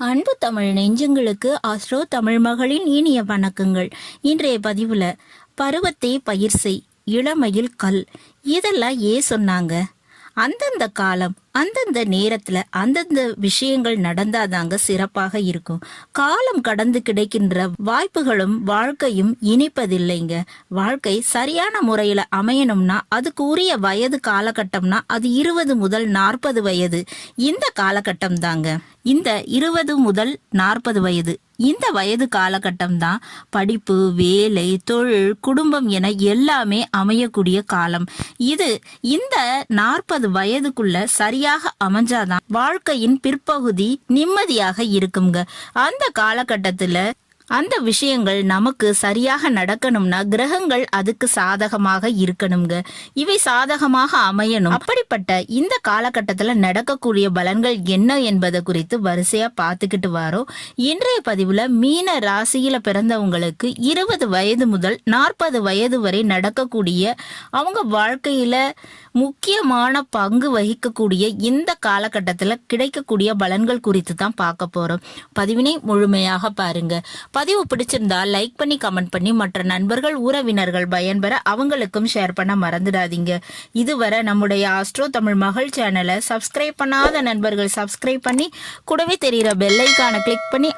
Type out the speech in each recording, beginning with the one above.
அன்பு தமிழ் நெஞ்சங்களுக்கு ஆஸ்ட்ரோ தமிழ் மகளின் இனிய வணக்கங்கள். இன்றைய பதிவுல பருவத்தை பயிர் செய், இளமையில் கல், இதெல்லாம் ஏன் சொன்னாங்க? அந்தந்த காலம் அந்தந்த நேரத்துல அந்தந்த விஷயங்கள் நடந்தாதாங்க சிறப்பாக இருக்கும். காலம் கடந்து கிடைக்கின்ற வாய்ப்புகளும் வாழ்க்கையும் இனிப்பதில்லைங்க. வாழ்க்கை சரியான முறையில அமையணும்னா அதுக்கு உரிய வயது காலகட்டம்னா அது 20 முதல் 40 வயது. இந்த காலகட்டம் தாங்க, இந்த 20 முதல் 40 வயது, இந்த வயது காலகட்டம் தான் படிப்பு, வேலை, தொழில், குடும்பம் என எல்லாமே அமையக்கூடிய காலம். இந்த 40 வயதுக்குள்ள சரியாக அமைஞ்சாதான் வாழ்க்கையின் பிற்பகுதி நிம்மதியாக இருக்குங்க. அந்த காலகட்டத்துல அந்த விஷயங்கள் நமக்கு சரியாக நடக்கணும்னா கிரகங்கள் அதுக்கு சாதகமாக இருக்கணுங்க. இவை சாதகமாக அமையணும். அப்படிப்பட்ட இந்த காலகட்டத்துல நடக்கக்கூடிய பலன்கள் என்ன என்பதை குறித்து வரிசையா பார்த்துக்கிட்டு வரோம். இன்றைய பதிவுல மீன ராசியில பிறந்தவங்களுக்கு 20 வயது முதல் 40 வயது வரை நடக்கக்கூடிய அவங்க வாழ்க்கையில முக்கியமான பங்கு வகிக்கக்கூடிய இந்த காலகட்டத்துல கிடைக்கக்கூடிய பலன்கள் குறித்து தான் பார்க்க போறோம். பதிவினை முழுமையாக பாருங்க. பதிவு பிடிச்சிருந்தா லைக் பண்ணி கமெண்ட் பண்ணி மற்ற நண்பர்கள் உறவினர்கள் பயன்பெற அவங்களுக்கும் ஷேர் பண்ண மறந்துடாதீங்க. இதுவரை நம்முடைய ஆஸ்ட்ரோ தமிழ் மகள் சேனலை சப்ஸ்கிரைப் பண்ணாத நண்பர்கள் சப்ஸ்கிரைப் பண்ணி கூடவே தெரிகிற பெல் ஐகானை கிளிக் பண்ணி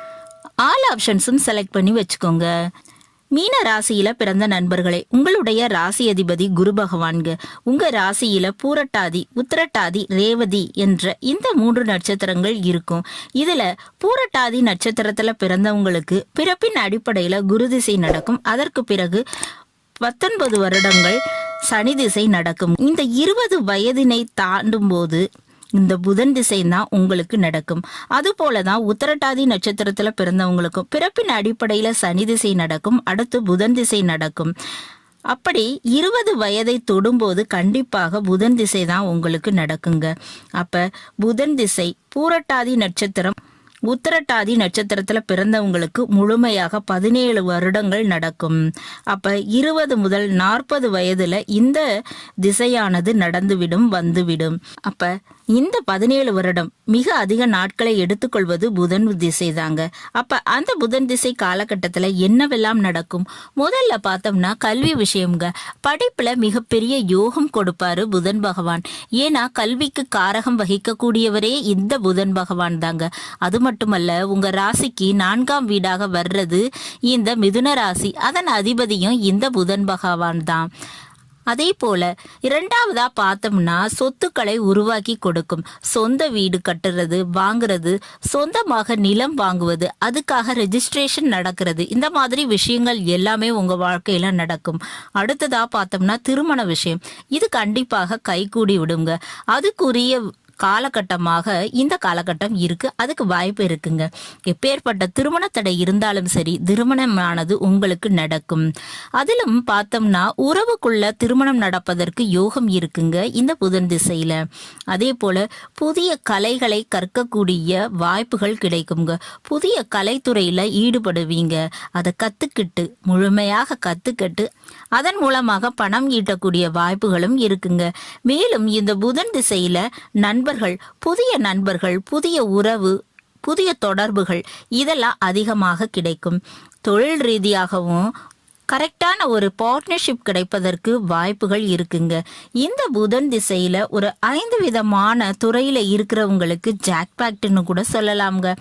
ஆல் ஆப்ஷன்ஸும் செலக்ட் பண்ணி வச்சுக்கோங்க. மீன ராசியில பிறந்த நண்பர்களே, உங்களுடைய ராசி அதிபதி குரு பகவான்க. உங்க ராசியில பூரட்டாதி, உத்திரட்டாதி, ரேவதி என்ற இந்த 3 நட்சத்திரங்கள் இருக்கும். இதுல பூரட்டாதி நட்சத்திரத்துல பிறந்தவங்களுக்கு பிறப்பின் அடிப்படையில குரு திசை நடக்கும். அதற்கு பிறகு 19 வருடங்கள் சனி திசை நடக்கும். இந்த 20 வயதினை தாண்டும் போது இந்த புதன் திசை தான் உங்களுக்கு நடக்கும். அது போலதான் உத்திரட்டாதி நட்சத்திரத்துல பிறந்தவங்களுக்கும் பிறப்பின் அடிப்படையில சனி திசை நடக்கும். அடுத்து புதன் திசை நடக்கும். அப்படி 20 வயதை தொடும்போது கண்டிப்பாக புதன் திசை தான் உங்களுக்கு நடக்குங்க. அப்ப புதன் திசை பூரட்டாதி நட்சத்திரம் உத்திரட்டாதி நட்சத்திரத்துல பிறந்தவங்களுக்கு முழுமையாக 17 வருடங்கள் நடக்கும். அப்ப 20 முதல் 40 வயதுல இந்த திசையானது நடந்துவிடும், வந்துவிடும். அப்ப இந்த 17 வருடம் மிக அதிக நாட்களை எடுத்துக்கொள்வது புதன் திசை தாங்க. அப்ப அந்த புதன் திசை காலகட்டத்துல என்னவெல்லாம் நடக்கும்? முதல்ல பார்த்தோம்னா கல்வி விஷயம்ங்க. படிப்புல மிகப்பெரிய யோகம் கொடுப்பாரு புதன் பகவான். ஏன்னா கல்விக்கு காரகம் வகிக்க கூடியவரே இந்த புதன் பகவான் தாங்க. அது மட்டுமல்ல, உங்க ராசிக்கு 4ஆம் வீடாக வர்றது இந்த மிதுன ராசி. அதன் அதிபதியும் இந்த புதன் பகவான் தான். அதே போல 2வதா பார்த்தோம்னா சொத்துக்களை உருவாக்கி கொடுக்கும். சொந்த வீடு கட்டுறது, வாங்குறது, சொந்தமாக நிலம் வாங்குவது, அதுக்காக ரெஜிஸ்ட்ரேஷன் நடக்கிறது, இந்த மாதிரி விஷயங்கள் எல்லாமே உங்க வாழ்க்கையில நடக்கும். அடுத்ததா பார்த்தோம்னா திருமண விஷயம். இது கண்டிப்பாக கைகூடி விடுங்க. அதுக்குரிய காலகட்டமாக இந்த காலகட்டம் இருக்கு. அதுக்கு வாய்ப்பு இருக்குங்க. எப்பேற்பட்ட திருமண தடை இருந்தாலும் சரி, திருமணமானது உங்களுக்கு நடக்கும். அதிலும் பார்த்தோம்னா உறவுக்குள்ள திருமணம் நடப்பதற்கு யோகம் இருக்குங்க இந்த புதன் திசையில. அதே போல புதிய கலைகளை கற்கக்கூடிய வாய்ப்புகள் கிடைக்குங்க. புதிய கலைத்துறையில ஈடுபடுவீங்க. அதை கத்துக்கிட்டு முழுமையாக கத்துக்கிட்டு அதன் மூலமாக பணம் ஈட்டக்கூடிய வாய்ப்புகளும் இருக்குங்க. மேலும் இந்த புதன் திசையில புதிய நண்பர்கள், புதிய உறவு, புதிய தொடர்புகள் இதெல்லாம் அதிகமாக கிடைக்கும். தொழில் ரீதியாகவும் கரெக்டான ஒரு பார்ட்னர்ஷிப் கிடைப்பதற்கு வாய்ப்புகள் இருக்குங்க. இந்த புதன் திசையில ஒரு 5 விதமான துறையில இருக்கிறவங்களுக்கு ஜாக்பாக்ட்னு கூட சொல்லலாம்ங்க.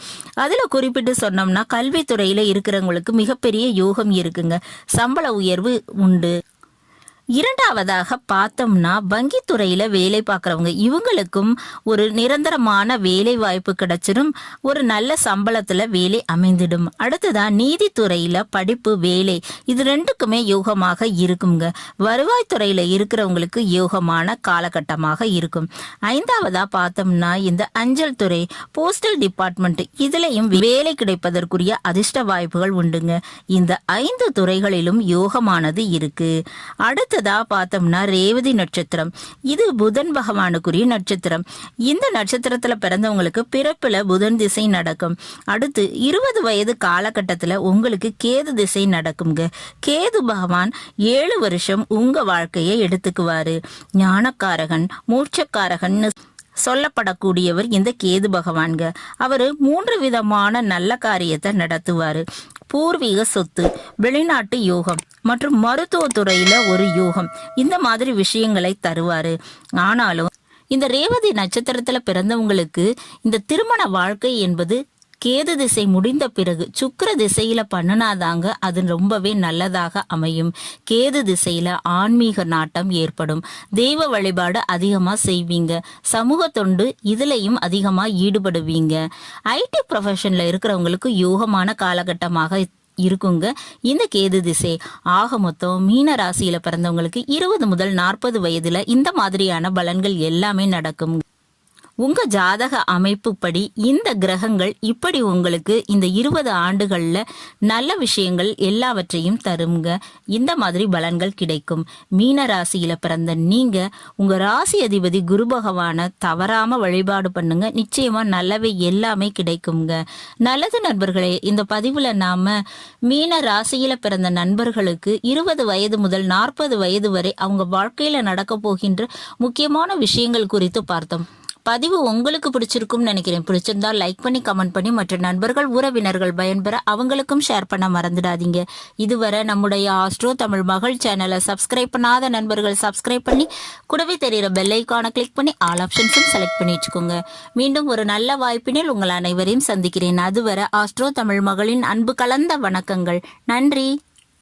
அதுல குறிப்பிட்டு சொன்னோம்னா கல்வித்துறையில இருக்கிறவங்களுக்கு மிகப்பெரிய யோகம் இருக்குங்க. சம்பள உயர்வு உண்டு. 2வதாக பார்த்தோம்னா வங்கித்துறையில வேலை பார்க்குறவங்க, இவங்களுக்கும் ஒரு நிரந்தரமான வேலை வாய்ப்பு கிடைச்சிடும். ஒரு நல்ல சம்பளத்துல வேலை அமைந்திடும். அடுத்ததான் நீதித்துறையில படிப்பு, வேலை, இது 2க்குமே யோகமாக இருக்குங்க. வருவாய்த்துறையில இருக்கிறவங்களுக்கு யோகமான காலகட்டமாக இருக்கும். 5வதா பார்த்தோம்னா இந்த அஞ்சல் துறை, போஸ்டல் டிபார்ட்மெண்ட், இதுலயும் வேலை கிடைப்பதற்குரிய அதிர்ஷ்ட வாய்ப்புகள் உண்டுங்க. இந்த 5 துறைகளிலும் யோகமானது இருக்கு. அடுத்ததா பார்த்தோம்னா ரேவதி நட்சத்திரம். இது புதன் பகவானுக்குரிய நட்சத்திரம். இந்த நட்சத்திரத்துல பிறந்தவங்களுக்கு பிறப்புல புதன் திசை நடக்கும். அடுத்து 20 வயது காலகட்டத்துல உங்களுக்கு கேது திசை நடக்குங்க. கேது பகவான் 7 வருஷம் உங்க வாழ்க்கையை எடுத்துக்குவாரு. ஞானக்காரகன், மூச்சக்காரகன் சொல்லப்படக்கூடியவர் இந்த கேது பகவான்க. அவரு 3 விதமான நல்ல காரியத்தை நடத்துவாரு. பூர்வீக சொத்து, வெளிநாட்டு யோகம் மற்றும் மருத்துவத்துறையில ஒரு யோகம், இந்த மாதிரி விஷயங்களை தருவாரு. ஆனாலும் இந்த ரேவதி நட்சத்திரத்துல பிறந்தவங்களுக்கு இந்த திருமண வாழ்க்கை என்பது கேது திசை முடிந்த பிறகு சுக்கிர திசையில பண்ணுனாதாங்க அது ரொம்பவே நல்லதாக அமையும். கேது திசையில ஆன்மீக நாட்டம் ஏற்படும். தெய்வ வழிபாடு அதிகமா செய்வீங்க. சமூக தொண்டு இதுலயும் அதிகமா ஈடுபடுவீங்க. ஐடி ப்ரொஃபஷன்ல இருக்கிறவங்களுக்கு யோகமான காலகட்டமாக இருக்குங்க இந்த கேது திசை. ஆக மொத்தம் மீன ராசியில பிறந்தவங்களுக்கு 20 முதல் 40 வயதுல இந்த மாதிரியான பலன்கள் எல்லாமே நடக்கும். உங்க ஜாதக அமைப்புப்படி இந்த கிரகங்கள் இப்படி உங்களுக்கு இந்த 20 ஆண்டுகள்ல நல்ல விஷயங்கள் எல்லாவற்றையும் தருங்க. இந்த மாதிரி பலன்கள் கிடைக்கும். மீன ராசியில பிறந்த நீங்க உங்க ராசி அதிபதி குரு பகவானை தவறாம வழிபாடு பண்ணுங்க. நிச்சயமா நல்லவை எல்லாமே கிடைக்குங்க. நல்லது நண்பர்களே, இந்த பதிவுல நாம மீன ராசியில பிறந்த நண்பர்களுக்கு 20 வயது முதல் 40 வயது வரை அவங்க வாழ்க்கையில நடக்க போகின்ற முக்கியமான விஷயங்கள் குறித்து பார்த்தோம். பதிவு உங்களுக்கு பிடிச்சிருக்கும்னு நினைக்கிறேன். பிடிச்சிருந்தா லைக் பண்ணி கமெண்ட் பண்ணி மற்ற நண்பர்கள் உறவினர்கள் பயன்பெற அவங்களுக்கும் ஷேர் பண்ண மறந்துடாதீங்க. இதுவரை நம்முடைய ஆஸ்ட்ரோ தமிழ் மகள் சேனலை சப்ஸ்கிரைப் பண்ணாத நண்பர்கள் சப்ஸ்கிரைப் பண்ணி கூடவே தெரிகிற பெல் ஐக்கானை கிளிக் பண்ணி ஆல் ஆப்ஷன்ஸும் செலக்ட் பண்ணி வச்சுக்கோங்க. மீண்டும் ஒரு நல்ல வாய்ப்பினில் உங்கள் அனைவரையும் சந்திக்கிறேன். அதுவரை ஆஸ்ட்ரோ தமிழ் மகளின் அன்பு கலந்த வணக்கங்கள். நன்றி.